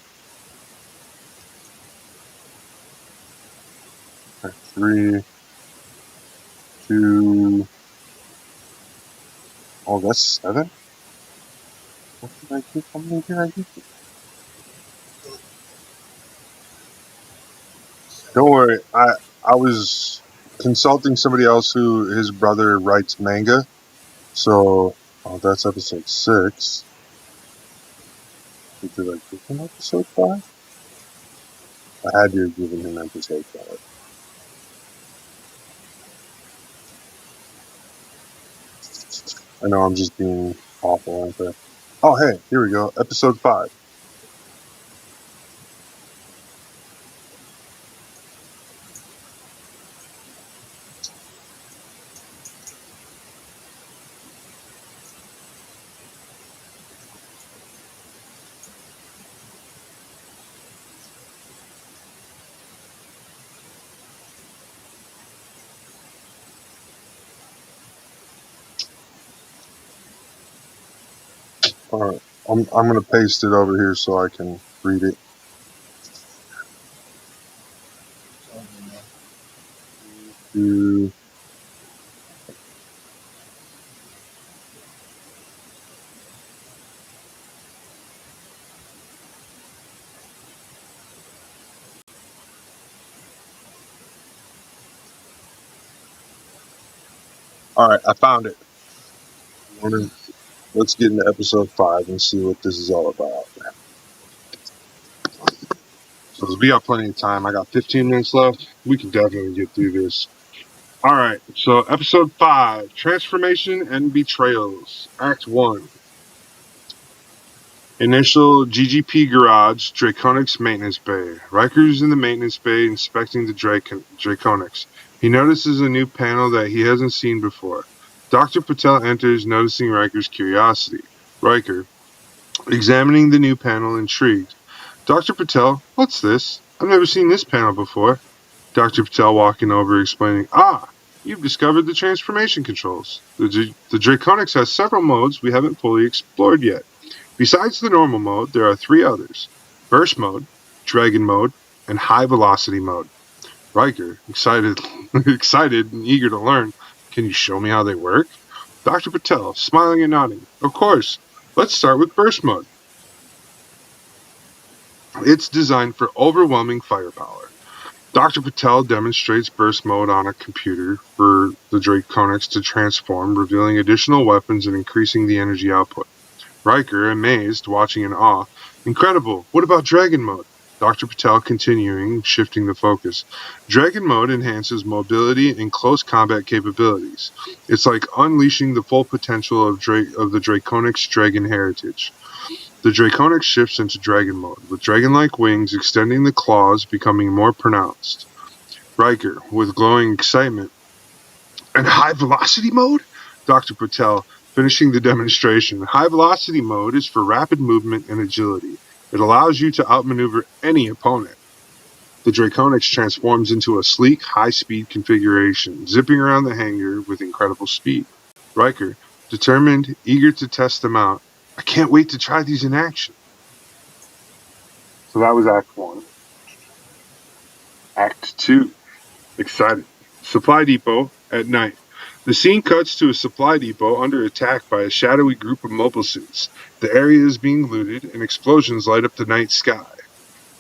3. 2. Oh, that's 7? What did I do? How many did I do? Don't worry. I was consulting somebody else who his brother writes manga. So, that's episode 6. Did I give him episode 5? I had to have given him episode 5. I know I'm just being awful, aren't I? Oh, hey, here we go. Episode 5. All right. I'm going to paste it over here so I can read it. Do All right, I found it. Let's get into episode 5 and see what this is all about. So we got plenty of time. I got 15 minutes left. We can definitely get through this. All right, so episode 5, Transformation and Betrayals, Act 1. Initial GGP Garage, Draconics Maintenance Bay. Riker's in the maintenance bay inspecting the Draconics. He notices a new panel that he hasn't seen before. Dr. Patel enters, noticing Riker's curiosity. Riker, examining the new panel, intrigued. Dr. Patel, what's this? I've never seen this panel before. Dr. Patel walking over, explaining, you've discovered the transformation controls. The Draconics has several modes we haven't fully explored yet. Besides the normal mode, there are 3 others. Burst mode, Dragon mode, and High Velocity mode. Riker, excited and eager to learn. Can you show me how they work? Dr. Patel, smiling and nodding. Of course. Let's start with Burst mode. It's designed for overwhelming firepower. Dr. Patel demonstrates burst mode on a computer for the Draconics to transform, revealing additional weapons and increasing the energy output. Riker, amazed, watching in awe. Incredible! What about Dragon mode? Dr. Patel continuing, shifting the focus. Dragon mode enhances mobility and close combat capabilities. It's like unleashing the full potential of the Draconics' dragon heritage. The Draconics shifts into Dragon mode, with dragon-like wings extending the claws becoming more pronounced. Riker, with glowing excitement. And High Velocity mode? Dr. Patel, finishing the demonstration. High Velocity mode is for rapid movement and agility. It allows you to outmaneuver any opponent. The Draconics transforms into a sleek, high-speed configuration, zipping around the hangar with incredible speed. Riker, determined, eager to test them out. I can't wait to try these in action. So that was Act 1. Act 2. Excited. Supply depot at night. The scene cuts to a supply depot under attack by a shadowy group of mobile suits. The area is being looted, and explosions light up the night sky.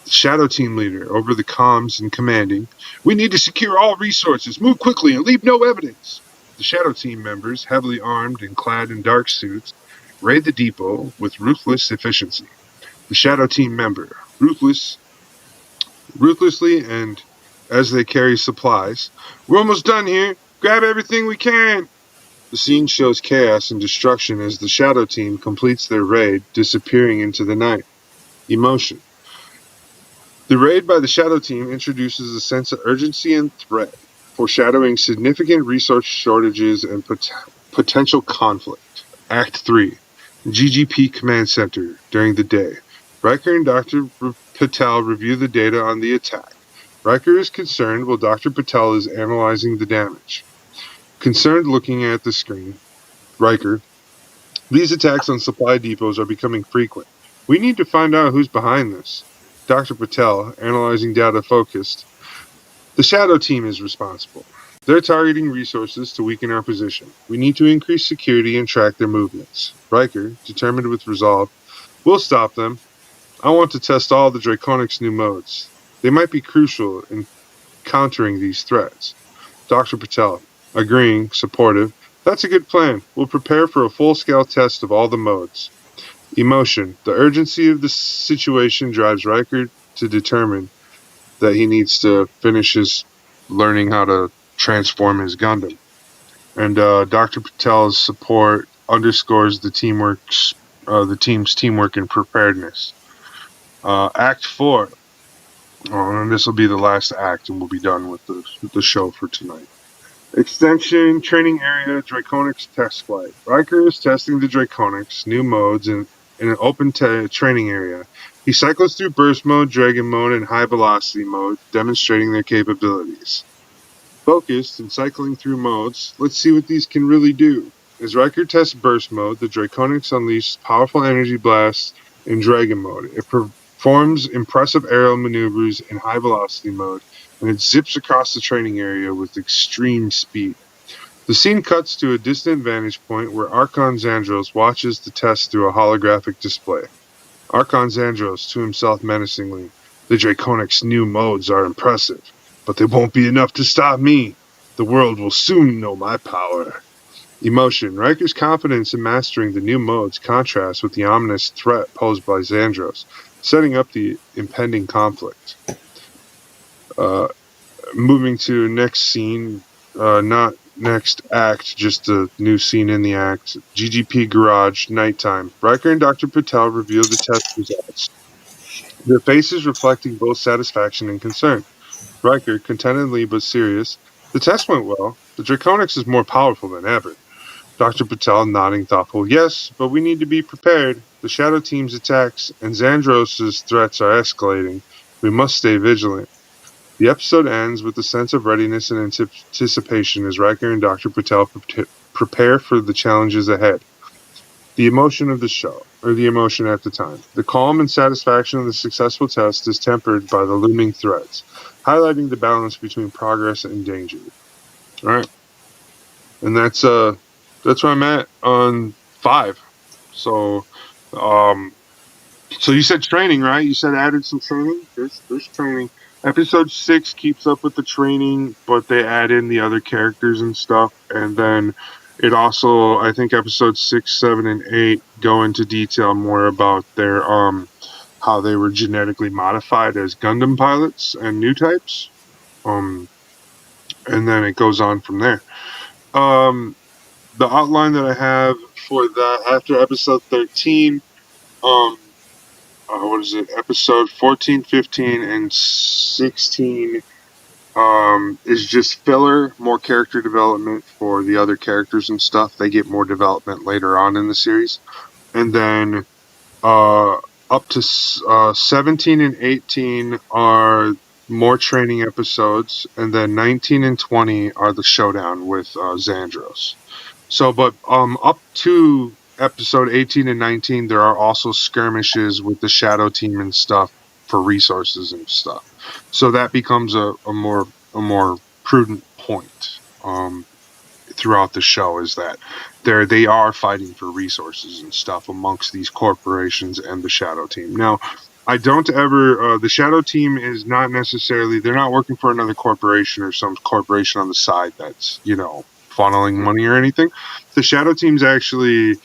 The Shadow Team leader, over the comms and commanding, "We need to secure all resources. Move quickly and leave no evidence." The Shadow Team members, heavily armed and clad in dark suits, raid the depot with ruthless efficiency. The Shadow Team member, ruthlessly, and as they carry supplies, "We're almost done here. Grab everything we can." The scene shows chaos and destruction as the Shadow Team completes their raid, disappearing into the night. Emotion. The raid by the Shadow Team introduces a sense of urgency and threat, foreshadowing significant resource shortages and potential conflict. Act 3. GGP Command Center during the day. Riker and Dr. Patel review the data on the attack. Riker is concerned while Dr. Patel is analyzing the damage. Concerned, looking at the screen. Riker, these attacks on supply depots are becoming frequent. We need to find out who's behind this. Dr. Patel, analyzing data focused. The Shadow Team is responsible. They're targeting resources to weaken our position. We need to increase security and track their movements. Riker, determined with resolve. We'll stop them. I want to test all the Draconics' new modes. They might be crucial in countering these threats. Dr. Patel, agreeing, supportive. That's a good plan. We'll prepare for a full-scale test of all the modes. Emotion. The urgency of the situation drives Riker to determine that he needs to finish his learning how to transform his Gundam. And Dr. Patel's support underscores the team's teamwork and preparedness. Act 4. And this will be the last act, and we'll be done with the show for tonight. Extension Training Area Draconics Test Flight. Riker is testing the Draconics' new modes in an open training area. He cycles through Burst Mode, Dragon Mode, and High Velocity Mode, demonstrating their capabilities. Focused and cycling through modes, let's see what these can really do. As Riker tests Burst Mode, the Draconics unleash powerful energy blasts in Dragon Mode. It performs impressive aerial maneuvers in High Velocity Mode, and it zips across the training area with extreme speed. The scene cuts to a distant vantage point where Archon Zandros watches the test through a holographic display. Archon Zandros, to himself menacingly, "The Draconics' new modes are impressive, but they won't be enough to stop me. The world will soon know my power." Emotion. Riker's confidence in mastering the new modes contrasts with the ominous threat posed by Xandros, setting up the impending conflict. Moving to next scene, not next act, just a new scene in the act. GGP Garage, nighttime. Riker and Dr. Patel reveal the test results, their faces reflecting both satisfaction and concern. Riker, contentedly but serious. The test went well. The Draconics is more powerful than ever. Dr. Patel nodding thoughtful. Yes, but we need to be prepared. The Shadow Team's attacks and Xandros' threats are escalating. We must stay vigilant. The episode ends with a sense of readiness and anticipation as Riker and Dr. Patel prepare for the challenges ahead. The emotion of the show, or the emotion at the time. The calm and satisfaction of the successful test is tempered by the looming threats, highlighting the balance between progress and danger. All right, and that's where I'm at on 5. So, um, so you said training, right? You said added some training. There's training. Episode 6 keeps up with the training, but they add in the other characters and stuff, and then it also, I think, episodes 6, 7, and 8 go into detail more about their how they were genetically modified as Gundam pilots and new types. Um, and then it goes on from there. Um, the outline that I have for that after episode 13, um, what is it? Episode 14, 15, and 16 is just filler, more character development for the other characters and stuff. They get more development later on in the series. And then uh, up to 17 and 18 are more training episodes. And then 19 and 20 are the showdown with Xandros. So, but up to episode 18 and 19, there are also skirmishes with the Shadow Team and stuff for resources and stuff. So that becomes a more prudent point throughout the show, is that they are fighting for resources and stuff amongst these corporations and the Shadow Team. Now, I don't ever the Shadow Team is not necessarily, they're not working for another corporation or some corporation on the side that's, funneling money or anything. The Shadow Team's actually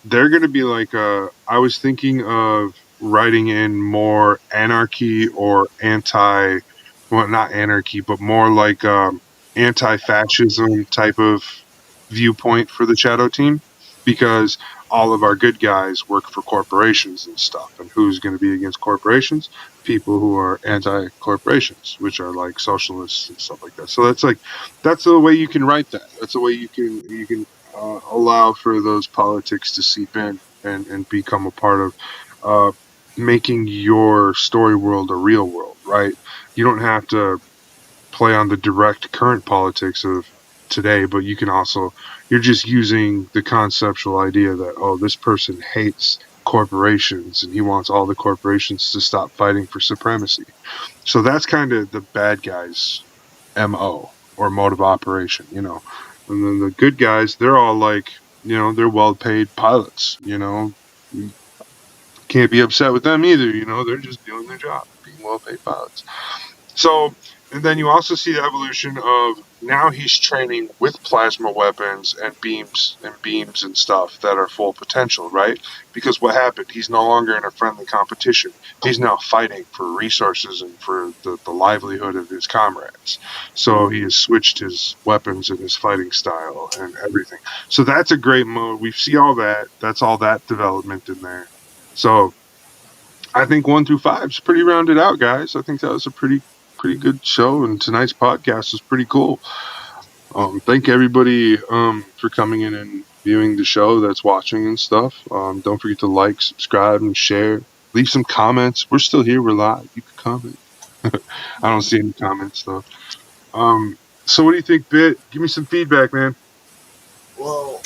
they're going to be like I was thinking of writing in more anarchy or well, not anarchy, but more like anti-fascism type of viewpoint for the Shadow Team, because all of our good guys work for corporations and stuff. And who's going to be against corporations? People who are anti-corporations, which are like socialists and stuff like that. So that's the way you can write that. That's the way you can allow for those politics to seep in and become a part of uh, making your story world a real world, right? You don't have to play on the direct current politics of today, but you're just using the conceptual idea that, oh, this person hates corporations and he wants all the corporations to stop fighting for supremacy. So that's kind of the bad guys' MO or mode of operation, And then the good guys, they're all like, they're well paid pilots, You can't be upset with them either, they're just doing their job, being well paid pilots. So, and then you also see the evolution of now he's training with plasma weapons and beams and stuff that are full potential, right? Because what happened? He's no longer in a friendly competition. He's now fighting for resources and for the livelihood of his comrades. So he has switched his weapons and his fighting style and everything. So that's a great mode. We see all that. That's all that development in there. So I think 1 through 5 is pretty rounded out, guys. I think that was a pretty good show, and tonight's podcast was pretty cool. Thank everybody for coming in and viewing the show, that's watching and stuff. Don't forget to like, subscribe, and share. Leave some comments. We're still here. We're live. You can comment. I don't see any comments though. So what do you think, Bit? Give me some feedback, man. Well,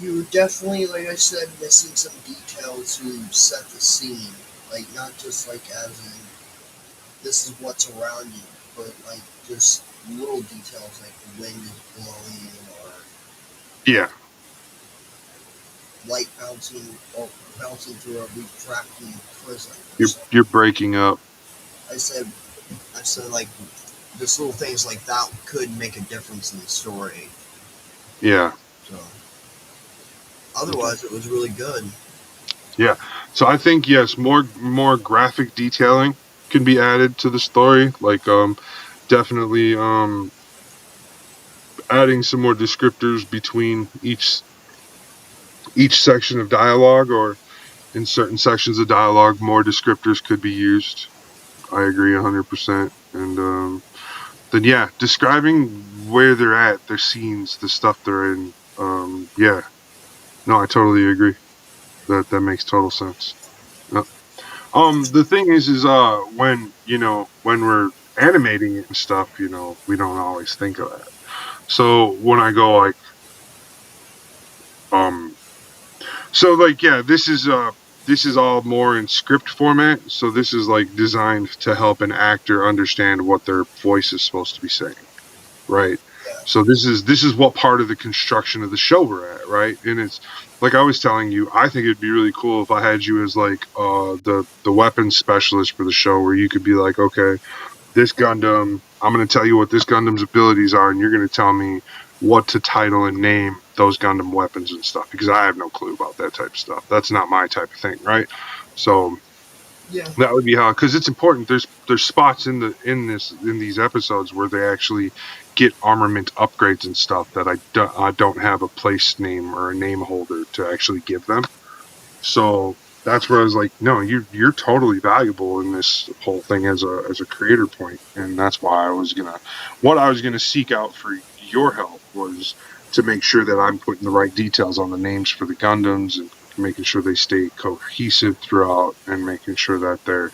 you were definitely, like I said, missing some details to set the scene. Like, not just like as in, this is what's around you, but like just little details like the wind is blowing or Yeah, light bouncing through a refracting prism or you're something. you're breaking up. I said, like just little things like that could make a difference in the story. Yeah. So otherwise, it was really good. Yeah. So I think yes, more graphic detailing can be added to the story. Like definitely adding some more descriptors between each section of dialogue, or in certain sections of dialogue more descriptors could be used. I agree 100%. And then yeah, describing where they're at, their scenes, the stuff they're in. Yeah. No, I totally agree. That makes total sense. Yep. The thing is when when we're animating it and stuff, we don't always think of that. So when I go like, um, so like, yeah, this is all more in script format. So this is like designed to help an actor understand what their voice is supposed to be saying, right? Yeah. So this is what part of the construction of the show we're at, right? And it's like I was telling you, I think it'd be really cool if I had you as like the weapons specialist for the show, where you could be like, okay, this Gundam, I'm going to tell you what this Gundam's abilities are, and you're going to tell me what to title and name those Gundam weapons and stuff, because I have no clue about that type of stuff. That's not my type of thing, right? So Yeah. that would be how, because it's important. There's spots in these episodes where they actually get armament upgrades and stuff that I don't have a place name or a name holder to actually give them. So that's where I was like, no, you're totally valuable in this whole thing as a creator point, and that's why what I was gonna seek out for your help was to make sure that I'm putting the right details on the names for the Gundams, and making sure they stay cohesive throughout, and making sure that they're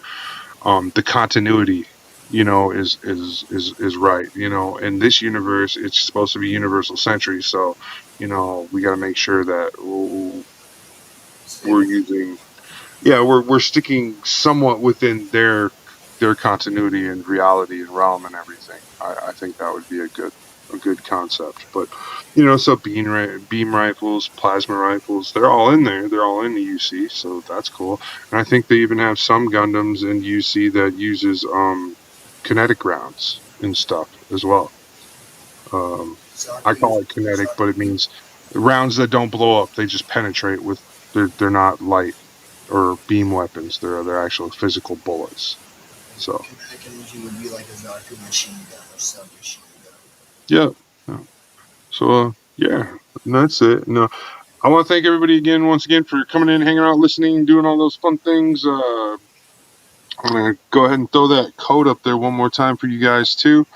the continuity is right. In this universe it's supposed to be universal century, so we got to make sure that Stay we're with using yeah, we're sticking somewhat within their continuity and reality and realm and everything. I think that would be a good concept. But so beam rifles, plasma rifles, they're all in there. They're all in the UC, so that's cool. And I think they even have some Gundams in UC that uses kinetic rounds and stuff as well. I Zaku. call it kinetic, but it Zaku. means rounds that don't blow up. They just penetrate with. They're not light or beam weapons. They're actual physical bullets. So Kinetic energy would be like a Zaku machine gun or submachine gun. yeah. Yeah. So yeah, and that's it. No, I want to thank everybody again, once again, for coming in, hanging out, listening, doing all those fun things. I'm gonna go ahead and throw that code up there one more time for you guys too.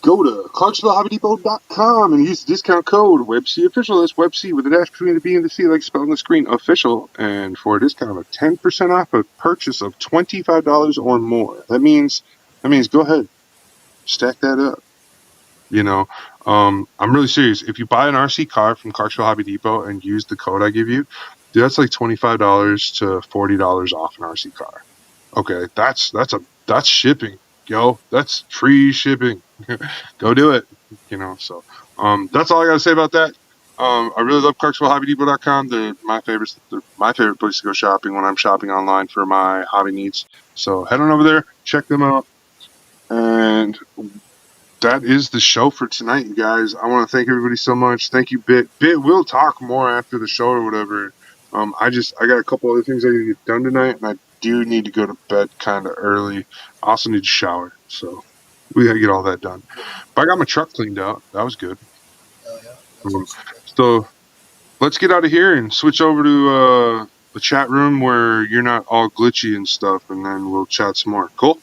Go to ClarksvilleHobbyDepot.com and use the discount code WebCOfficial. That's WebC with a dash between the B and the C, like spelled on the screen, official. And for a discount of 10% off a purchase of $25 or more. That means go ahead, stack that up. I'm really serious. If you buy an RC car from Clarksville Hobby Depot and use the code I give you, dude, that's like $25 to $40 off an RC car. Okay, that's shipping, yo. That's free shipping. Go do it. That's all I gotta say about that. I really love ClarksvilleHobbyDepot.com. They're my favorite place to go shopping when I'm shopping online for my hobby needs. So head on over there, check them out, and that is the show for tonight, you guys. I want to thank everybody so much. Thank you, Bit. We'll talk more after the show or whatever. I got a couple other things I need to get done tonight, and I do need to go to bed kind of early. I also need to shower, so we got to get all that done. But I got my truck cleaned out. That was good. Oh yeah, that's Um, what's up. so let's get out of here and switch over to the chat room where you're not all glitchy and stuff, and then we'll chat some more. Cool.